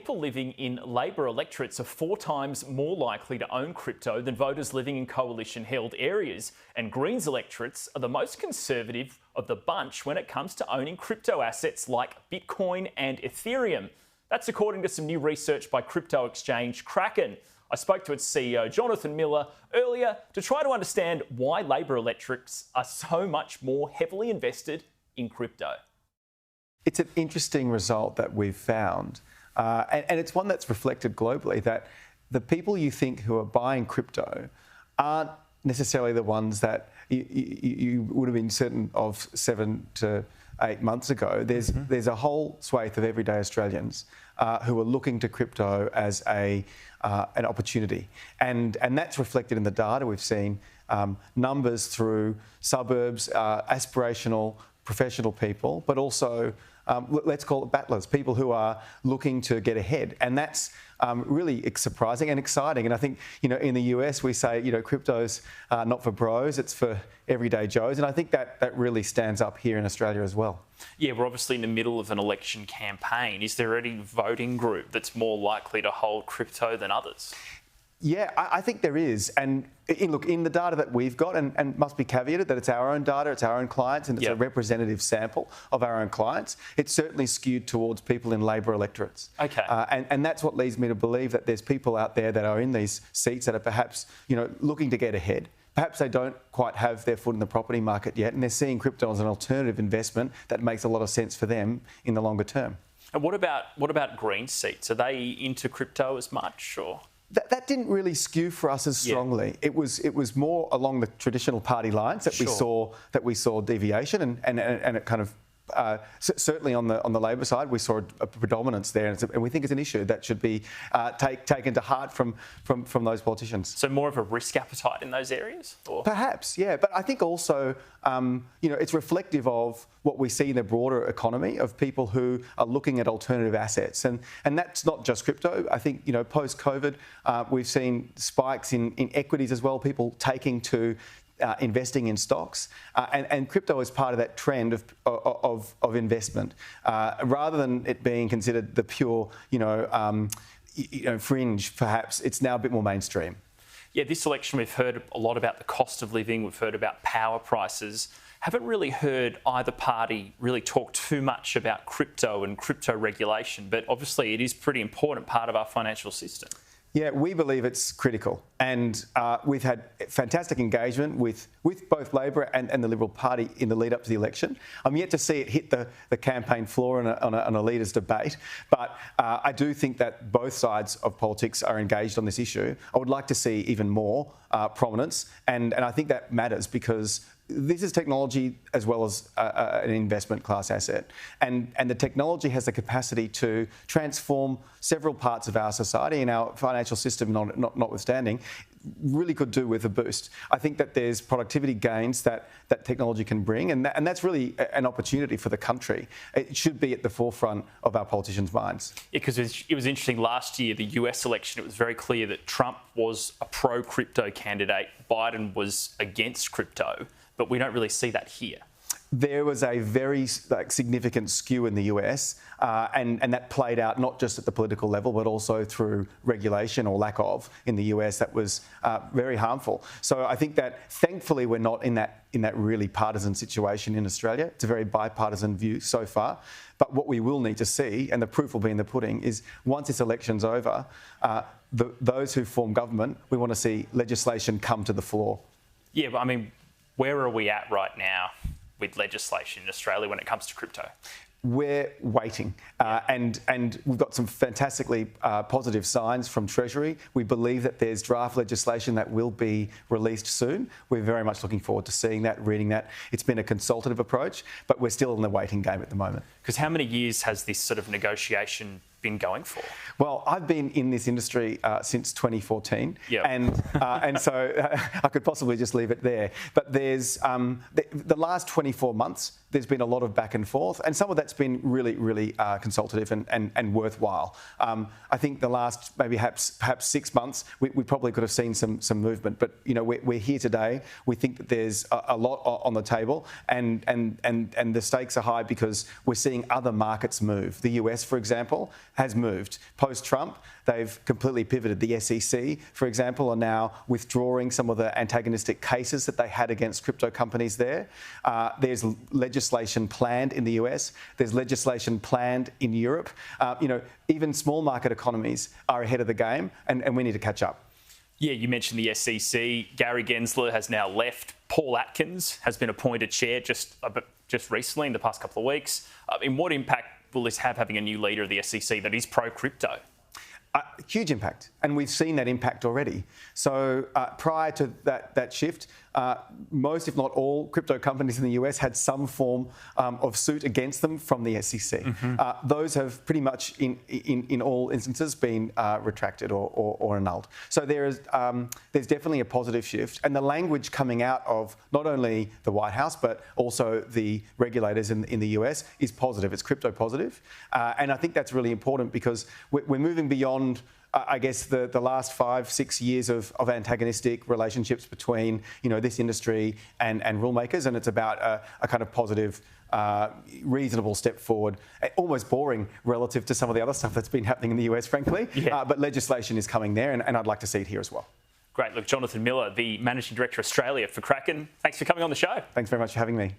People living in Labor electorates are 4 times more likely to own crypto than voters living in coalition-held areas, and Greens electorates are the most conservative of the bunch when it comes to owning crypto assets like Bitcoin and Ethereum. That's according to some new research by crypto exchange Kraken. I spoke to its CEO, Jonathon earlier to try to understand why Labor electorates are so much more heavily invested in crypto. It's an interesting result that we've found, and it's one that's reflected globally, that the people you think who are buying crypto aren't necessarily the ones that you would have been certain of 7 to 8 months ago. There's a whole swathe of everyday Australians who are looking to crypto as an opportunity, and that's reflected in the data. We've seen numbers through suburbs, aspirational professional people, but also let's call it battlers, people who are looking to get ahead. And that's really surprising and exciting. And I think, in the US, we say, crypto's not for bros, it's for everyday Joes. And I think that really stands up here in Australia as well. Yeah, we're obviously in the middle of an election campaign. Is there any voting group that's more likely to hold crypto than others? Yeah, I think there is. And look, in the data that we've got, and must be caveated that it's our own data, it's our own clients, and it's a representative sample of our own clients, it's certainly skewed towards people in Labor electorates. Okay. And that's what leads me to believe that there's people out there that are in these seats that are perhaps, looking to get ahead. Perhaps they don't quite have their foot in the property market yet, and they're seeing crypto as an alternative investment that makes a lot of sense for them in the longer term. And what about Green seats? Are they into crypto as much, or...? That didn't really skew for us as strongly. Yeah. It was more along the traditional party lines that we saw deviation, and it kind of certainly on the Labor side we saw a predominance there, and we think it's an issue that should be taken to heart from those politicians. So more of a risk appetite in those areas, or? Perhaps, yeah. But I think also it's reflective of what we see in the broader economy of people who are looking at alternative assets, and that's not just crypto. I think post COVID we've seen spikes in equities as well. People taking to investing in stocks, and crypto is part of that trend of investment, rather than it being considered the pure, fringe. Perhaps it's now a bit more mainstream. Yeah, this election we've heard a lot about the cost of living. We've heard about power prices. Haven't really heard either party really talk too much about crypto and crypto regulation, but obviously it is a pretty important part of our financial system. Yeah, we believe it's critical, and we've had fantastic engagement with both Labor and the Liberal Party in the lead up to the election. I'm yet to see it hit the campaign floor on a leaders' debate, but I do think that both sides of politics are engaged on this issue. I would like to see even more prominence, and I think that matters because this is technology as well as an investment class asset. And the technology has the capacity to transform several parts of our society, and our financial system notwithstanding, really could do with a boost. I think that there's productivity gains that technology can bring, and that's really an opportunity for the country. It should be at the forefront of our politicians' minds. Yeah, because it was interesting last year, the US election, it was very clear that Trump was a pro-crypto candidate, Biden was against crypto. But we don't really see that here. There was a very significant skew in the US, and that played out not just at the political level, but also through regulation or lack of in the US that was very harmful. So I think that thankfully we're not in that really partisan situation in Australia. It's a very bipartisan view so far. But what we will need to see, and the proof will be in the pudding, is once this election's over, those who form government, we want to see legislation come to the floor. Yeah, but I mean, where are we at right now with legislation in Australia when it comes to crypto? We're waiting, and we've got some fantastically positive signs from Treasury. We believe that there's draft legislation that will be released soon. We're very much looking forward to seeing that, reading that. It's been a consultative approach, but we're still in the waiting game at the moment. Because how many years has this sort of negotiation been going for? Well, I've been in this industry since 2014, yep. and so I could possibly just leave it there. But there's the last 24 months, there's been a lot of back and forth, and some of that's been really, really consultative and worthwhile. I think the last maybe perhaps 6 months, we probably could have seen some movement. But we're here today. We think that there's a lot on the table, and the stakes are high because we're seeing other markets move. The US, for example, has moved. Post-Trump, they've completely pivoted. The SEC, for example, are now withdrawing some of the antagonistic cases that they had against crypto companies there. There's legislation planned in the US. There's legislation planned in Europe. Even small market economies are ahead of the game, and we need to catch up. Yeah, you mentioned the SEC. Gary Gensler has now left. Paul Atkins has been appointed chair just recently in the past couple of weeks. What impact will this have, having a new leader of the SEC that is pro-crypto? Huge impact, and we've seen that impact already. So prior to that shift, most, if not all, crypto companies in the US had some form of suit against them from the SEC. Those have pretty much, in all instances, been retracted or annulled. So there's definitely a positive shift, and the language coming out of not only the White House but also the regulators in the US is positive. It's crypto positive, and I think that's really important because we're moving beyond, I guess, the last 5-6 years of antagonistic relationships between this industry and rulemakers, and it's about a kind of positive, reasonable step forward. Almost boring relative to some of the other stuff that's been happening in the US, frankly. Yeah. But legislation is coming there, and I'd like to see it here as well. Great. Look, Jonathon Miller, the Managing Director Australia for Kraken, thanks for coming on the show. Thanks very much for having me.